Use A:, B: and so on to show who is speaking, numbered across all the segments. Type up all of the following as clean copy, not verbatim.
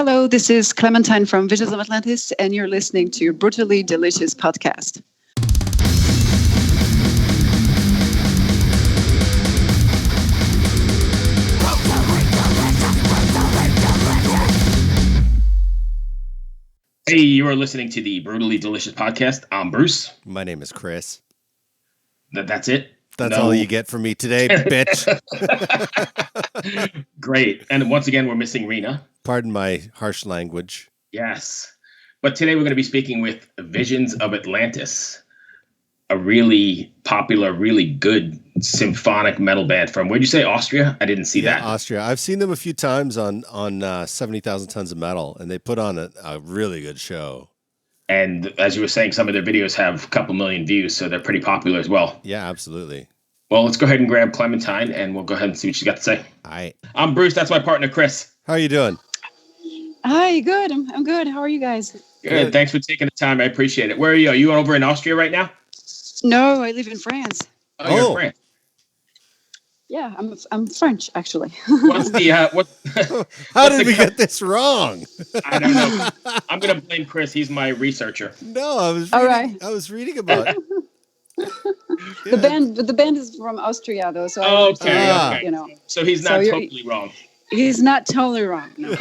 A: Hello, this is Clementine from Visions of Atlantis, and you're listening to your Brutally Delicious podcast.
B: Hey, you are listening to the Brutally Delicious podcast. I'm Bruce.
C: My name is Kris.
B: That's it?
C: That's all you get from me today, bitch.
B: Great. And once again, we're missing Rena.
C: Pardon my harsh language.
B: Yes. But today we're going to be speaking with Visions of Atlantis, a really popular, really good symphonic metal band from, where'd you say, Austria? I didn't see that.
C: Austria. I've seen them a few times on 70,000 Tons of Metal, and they put on a really good show.
B: And as you were saying, some of their videos have a couple million views, so they're pretty popular as well.
C: Yeah, absolutely.
B: Well, let's go ahead and grab Clementine, and we'll go ahead and see what she's got to say.
C: All right.
B: I'm Bruce. That's my partner, Kris.
C: How are you doing?
A: Hi, good. I'm good. How are you guys?
B: Good. Thanks for taking the time. I appreciate it. Where are you? Are you over in Austria right now?
A: No, I live in France.
B: Oh, you're in France.
A: Yeah, I'm French, actually.
B: What's the what?
C: How did we get this wrong?
B: I don't know. I'm gonna blame Kris. He's my researcher.
C: No, I was.
A: All right.
C: I was reading about it.
A: The band is from Austria, though. So
B: okay.
A: You know.
B: So he's not totally wrong.
A: He's not totally wrong. No.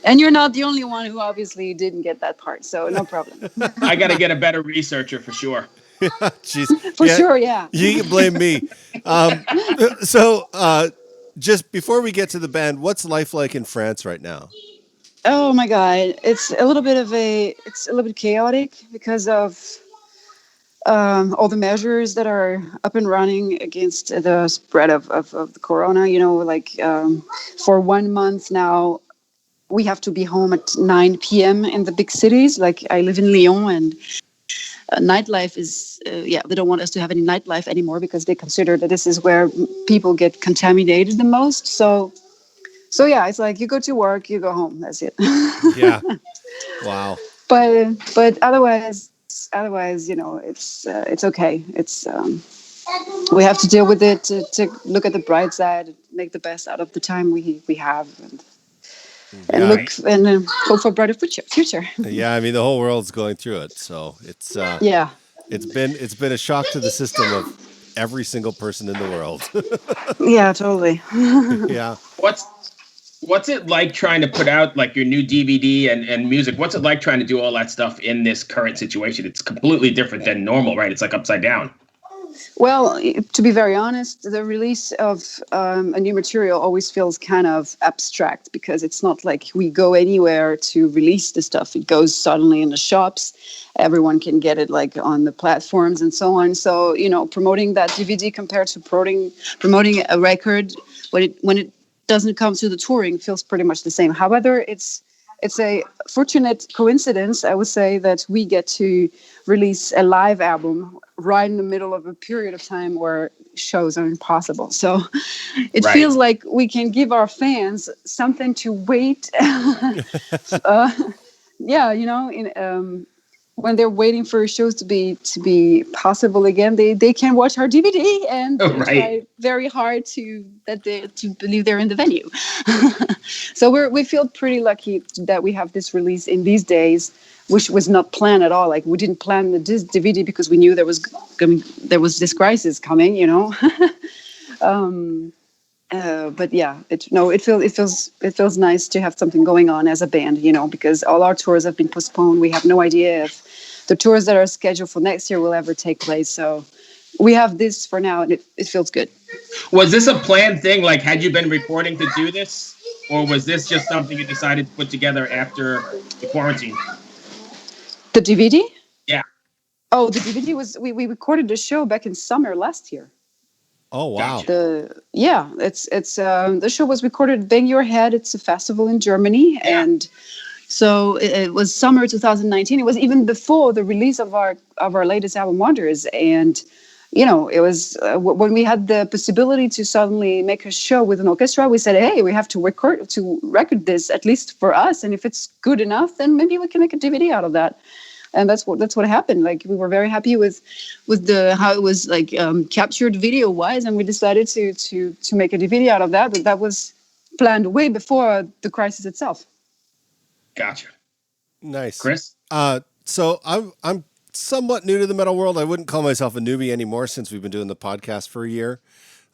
A: And you're not the only one who obviously didn't get that part, so no problem.
B: I got to get a better researcher for sure.
C: Jeez.
A: For sure, yeah.
C: You can blame me. So, just before we get to the band, what's life like in France right now?
A: Oh my God, it's a little bit chaotic because of all the measures that are up and running against the spread of the corona. You know, like for 1 month now, we have to be home at 9 p.m. in the big cities. Like I live in Lyon, and nightlife is, they don't want us to have any nightlife anymore because they consider that this is where people get contaminated the most. So yeah, it's like you go to work, you go home. That's it.
C: Yeah. Wow.
A: But otherwise, you know, it's okay. It's we have to deal with it to look at the bright side, make the best out of the time we have, and look and hope for a brighter future.
C: Yeah, I mean the whole world's going through it, so it's it's been a shock to the system of every single person in the world.
A: Yeah, totally.
C: Yeah.
B: What's it like trying to put out like your new DVD and music? What's it like trying to do all that stuff in this current situation? It's completely different than normal, right? It's like upside down.
A: Well, to be very honest, the release of a new material always feels kind of abstract because it's not like we go anywhere to release the stuff. It goes suddenly in the shops. Everyone can get it like on the platforms and so on. So, you know, promoting that DVD compared to promoting a record when it doesn't come to the touring feels pretty much the same. However, it's a fortunate coincidence, I would say, that we get to release a live album right in the middle of a period of time where shows are impossible. So it feels like we can give our fans something to wait. Yeah, you know, when they're waiting for shows to be possible again, they can watch our DVD and try very hard to believe they're in the venue. So we feel pretty lucky that we have this release in these days, which was not planned at all. Like we didn't plan the DVD because we knew there was this crisis coming, you know. But yeah, it feels nice to have something going on as a band, you know, because all our tours have been postponed. We have no idea if the tours that are scheduled for next year will ever take place. So we have this for now, and it feels good.
B: Was this a planned thing? Like, had you been recording to do this, or was this just something you decided to put together after the quarantine?
A: The DVD?
B: Yeah.
A: Oh, the DVD was we recorded the show back in summer last year.
C: Oh wow!
B: Gotcha.
A: The show was recorded at Bang Your Head. It's a festival in Germany, and so it was summer 2019. It was even before the release of our latest album, Wonders. And you know, it was when we had the possibility to suddenly make a show with an orchestra. We said, hey, we have to record this at least for us, and if it's good enough, then maybe we can make a DVD out of that. And that's what happened. Like we were very happy with how it was like captured video wise, and we decided to make a DVD out of that. But that was planned way before the crisis itself.
B: Gotcha.
C: Nice.
B: Kris?
C: So I'm somewhat new to the metal world. I wouldn't call myself a newbie anymore since we've been doing the podcast for a year.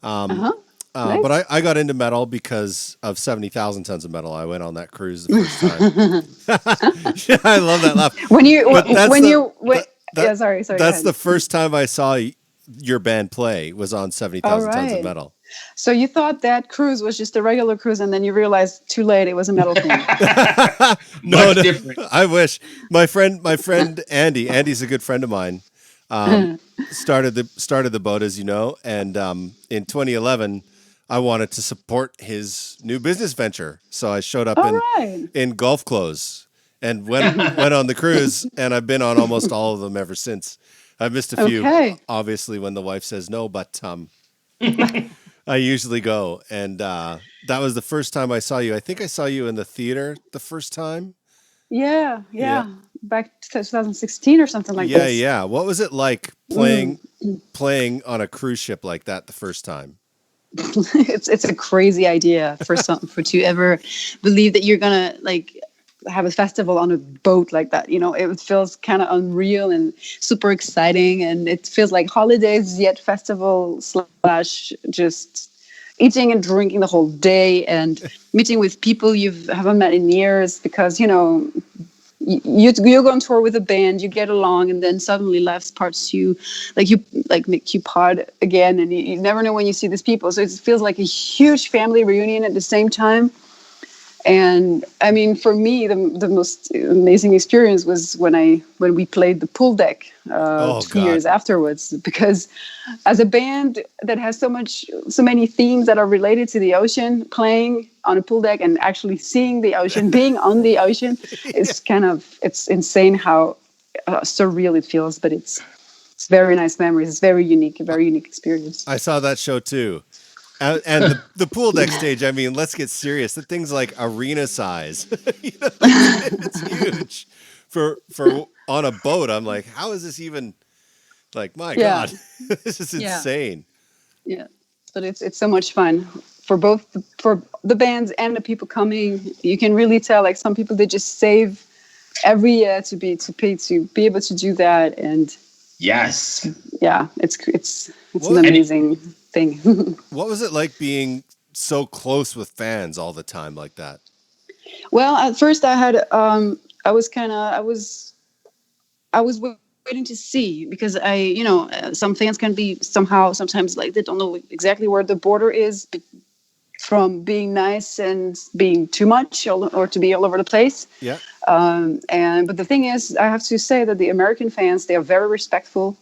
A: Nice.
C: But I got into metal because of 70,000 Tons of Metal. I went on that cruise the first time. I love that laugh.
A: Sorry.
C: That's the first time I saw your band play was on 70,000 Tons of Metal.
A: So you thought that cruise was just a regular cruise, and then you realized too late it was a metal thing.
C: No, different. I wish. My friend Andy's a good friend of mine. Started the boat, as you know, and in 2011 I wanted to support his new business venture, so I showed up in golf clothes and went on the cruise, and I've been on almost all of them ever since. I've missed a few, obviously, when the wife says no, but I usually go, and that was the first time I saw you. I think I saw you in the theater the first time.
A: Yeah. Back to 2016 or something like this.
C: Yeah. What was it like playing on a cruise ship like that the first time?
A: It's a crazy idea for to ever believe that you're gonna like have a festival on a boat like that. It feels kind of unreal and super exciting, and it feels like holidays yet festival / just eating and drinking the whole day and meeting with people you haven't met in years, because you go on tour with a band, you get along, and then suddenly life parts you, make you part again, and you never know when you see these people. So it feels like a huge family reunion at the same time. And I mean, for me, the most amazing experience was when we played the pool deck 2 years afterwards, because as a band that has so many themes that are related to the ocean, playing on a pool deck and actually seeing the ocean, being on the ocean, it's insane how surreal it feels, but it's very nice memories. It's very unique, a very unique experience.
C: I saw that show too. And the pool deck stage, I mean, let's get serious. The thing's like arena size. It's huge. For on a boat, I'm like, how is this even, like, my God, this is insane.
A: Yeah, but it's so much fun for for the bands and the people coming. You can really tell, like, some people, they just save every year to be able to do that. And
B: yes,
A: it's an amazing thing.
C: What was it like being so close with fans all the time like that?
A: Well, at first I had I was waiting to see, because some fans can be sometimes like they don't know exactly where the border is from being nice and being too much, or to be all over the place.
C: Yeah.
A: But the thing is, I have to say that the American fans, they are very respectful.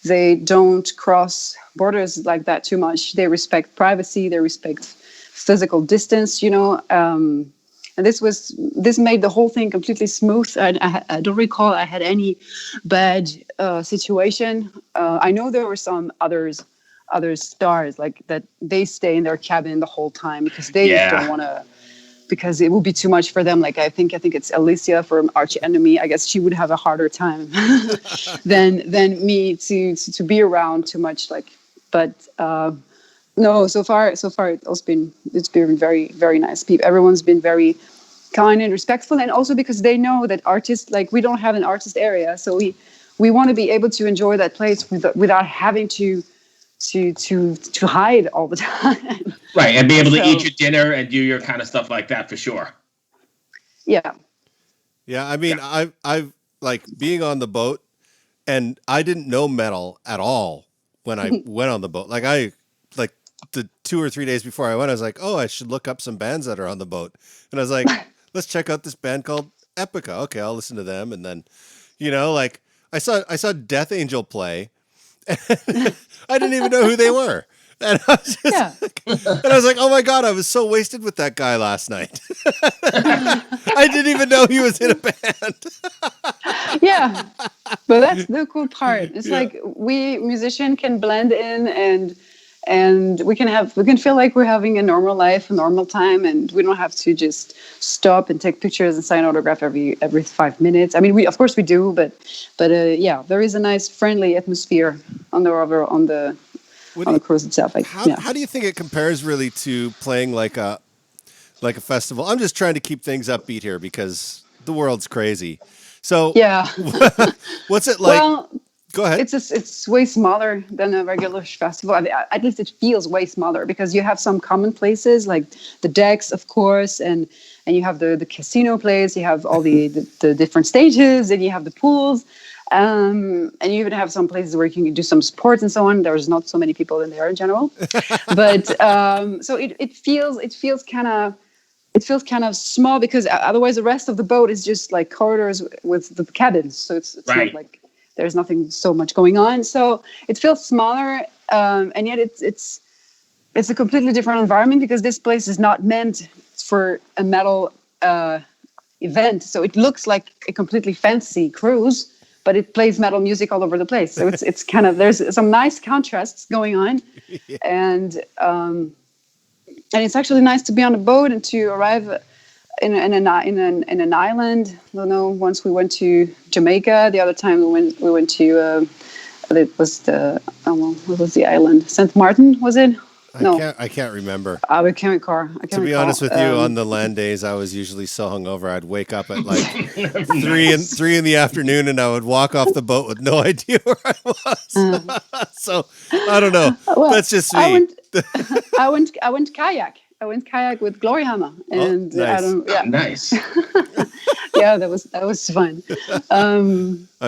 A: They don't cross borders like that too much. They respect privacy. They respect physical distance, and this made the whole thing completely smooth. I don't recall I had any bad situation. I know there were some other stars like that. They stay in their cabin the whole time because they just don't want to, because it would be too much for them. Like I think it's Alicia from Arch Enemy. I guess she would have a harder time than me to be around too much. No, so far it's been very, very nice. Everyone's been very kind and respectful, and also because they know that artists, like, we don't have an artist area, so we want to be able to enjoy that place without having to hide all the time.
B: Right, and be able to eat your dinner and do your kind of stuff like that, for sure.
A: Yeah.
C: Yeah, I mean, I've like being on the boat, and I didn't know metal at all when I went on the boat. Like the 2 or 3 days before I went, I was like, oh, I should look up some bands that are on the boat. And I was like, let's check out this band called Epica. Okay, I'll listen to them. And then, like I saw Death Angel play. I didn't even know who they were. And I was just, oh my God, I was so wasted with that guy last night. I didn't even know he was in a band.
A: Yeah. But that's the cool part. It's like we musicians can blend in, and we can feel like we're having a normal life, a normal time, and we don't have to just stop and take pictures and sign autograph every 5 minutes. I mean, we do, but there is a nice friendly atmosphere on the cruise itself.
C: How do you think it compares really to playing like like a festival. I'm just trying to keep things upbeat here because the world's crazy. So,
A: Yeah.
C: what's it like?
A: Well,
C: Go ahead.
A: it's way smaller than a regular festival. I mean, at least it feels way smaller because you have some common places like the decks, of course, and you have the casino place. You have all the different stages, and you have the pools, and you even have some places where you can do some sports and so on. There's not so many people in there in general, but so it feels kind of small because otherwise the rest of the boat is just like corridors with the cabins. So it's
B: Right.
A: not like there's nothing so much going on. So it feels smaller, and yet it's a completely different environment because this place is not meant for a metal event. So it looks like a completely fancy cruise, but it plays metal music all over the place. So it's kind of there's some nice contrasts going on, and it's actually nice to be on a boat and to arrive in an island. I don't know. Once we went to Jamaica. The other time we went to it was what was the island? Saint Martin, was it? No,
C: I can't remember.
A: I can't recall.
C: To be honest with you, on the land days, I was usually so hungover. I'd wake up at like three in the afternoon, and I would walk off the boat with no idea where I was. So I don't know.
A: Well,
C: that's just me.
A: I went kayak. I went kayak with Glory Hammer, and
C: nice.
A: I don't. Yeah,
B: Nice.
A: yeah, that was fun.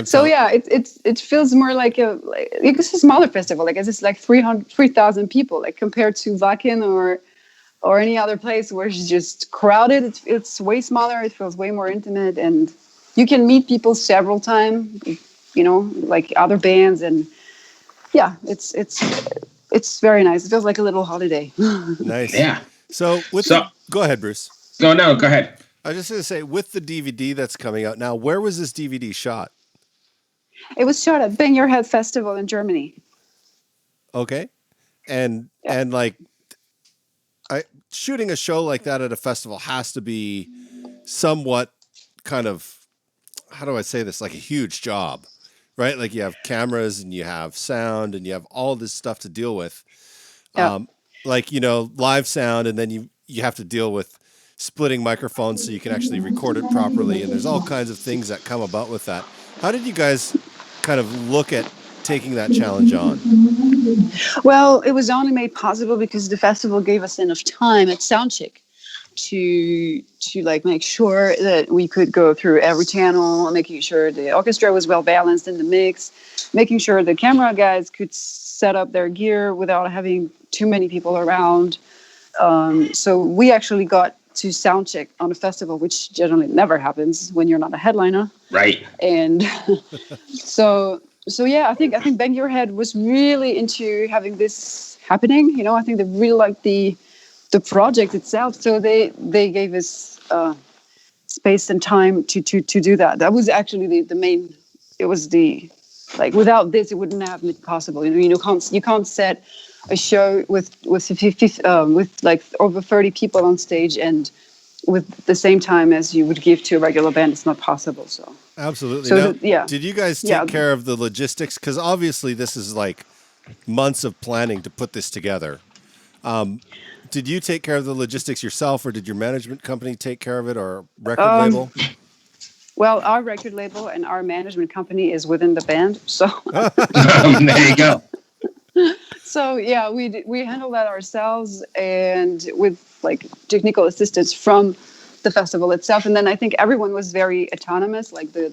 A: So yeah, it feels more like it's a smaller festival. Like it's like 3,000 people, like compared to Wacken or any other place where it's just crowded. It's way smaller. It feels way more intimate, and you can meet people several times. You know, like other bands, and yeah, it's very nice. It feels like a little holiday.
C: Nice.
B: Yeah.
C: So go ahead, Bruce.
B: No, go ahead.
C: I was just going to say, with the DVD that's coming out now, where was this DVD shot?
A: It was shot at Bang Your Head Festival in Germany.
C: Okay. And like shooting a show like that at a festival has to be somewhat kind of, how do I say this, like a huge job, right? Like you have cameras and you have sound and you have all this stuff to deal with.
A: Yeah.
C: Like, live sound, and then you have to deal with splitting microphones so you can actually record it properly. And there's all kinds of things that come about with that. How did you guys kind of look at taking that challenge on?
A: Well, it was only made possible because the festival gave us enough time at soundcheck to like make sure that we could go through every channel, making sure the orchestra was well balanced in the mix, making sure the camera guys could set up their gear without having too many people around. So we actually got to soundcheck on a festival, which generally never happens when you're not a headliner.
B: Right.
A: And so yeah, I think Bang Your Head was really into having this happening. I think they really liked the project itself. So they gave us space and time to do that. That was actually the main. It was without this, it wouldn't have been possible. You can't set a show with like over 30 people on stage and with the same time as you would give to a regular band. It's not possible. So
C: absolutely.
A: So
C: now, did you guys take care of the logistics? Because obviously this is like months of planning to put this together. Did you take care of the logistics yourself, or did your management company take care of it, or record label?
A: Well, our record label and our management company is within the band, so
B: there you go.
A: So yeah, we handle that ourselves, and with like technical assistance from the festival itself. And then I think everyone was very autonomous, like the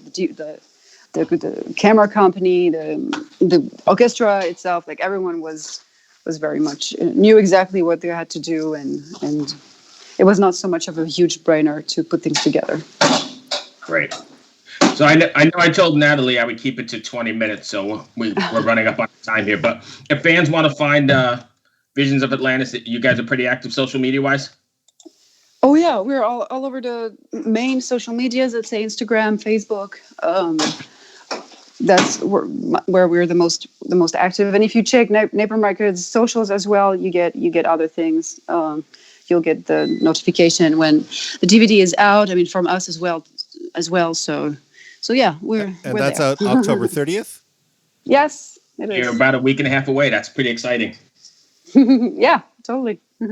A: camera company, the orchestra itself. Like everyone was very much knew exactly what they had to do, and it was not so much of a huge brainer to put things together.
B: Great. So I know I told Natalie I would keep it to 20 minutes, so we're running up on time here. But if fans want to find Visions of Atlantis, you guys are pretty active social media-wise?
A: Oh, yeah. We're all over the main social medias, let's say Instagram, Facebook. That's where we're the most active. And if you check Napalm Records socials as well, you get other things. You'll get the notification when the DVD is out. I mean, from us as well. So yeah, we're
C: that's
A: there.
C: out October 30th?
A: Yes, it is.
B: You're about a week and a half away. That's pretty exciting.
A: Yeah, totally.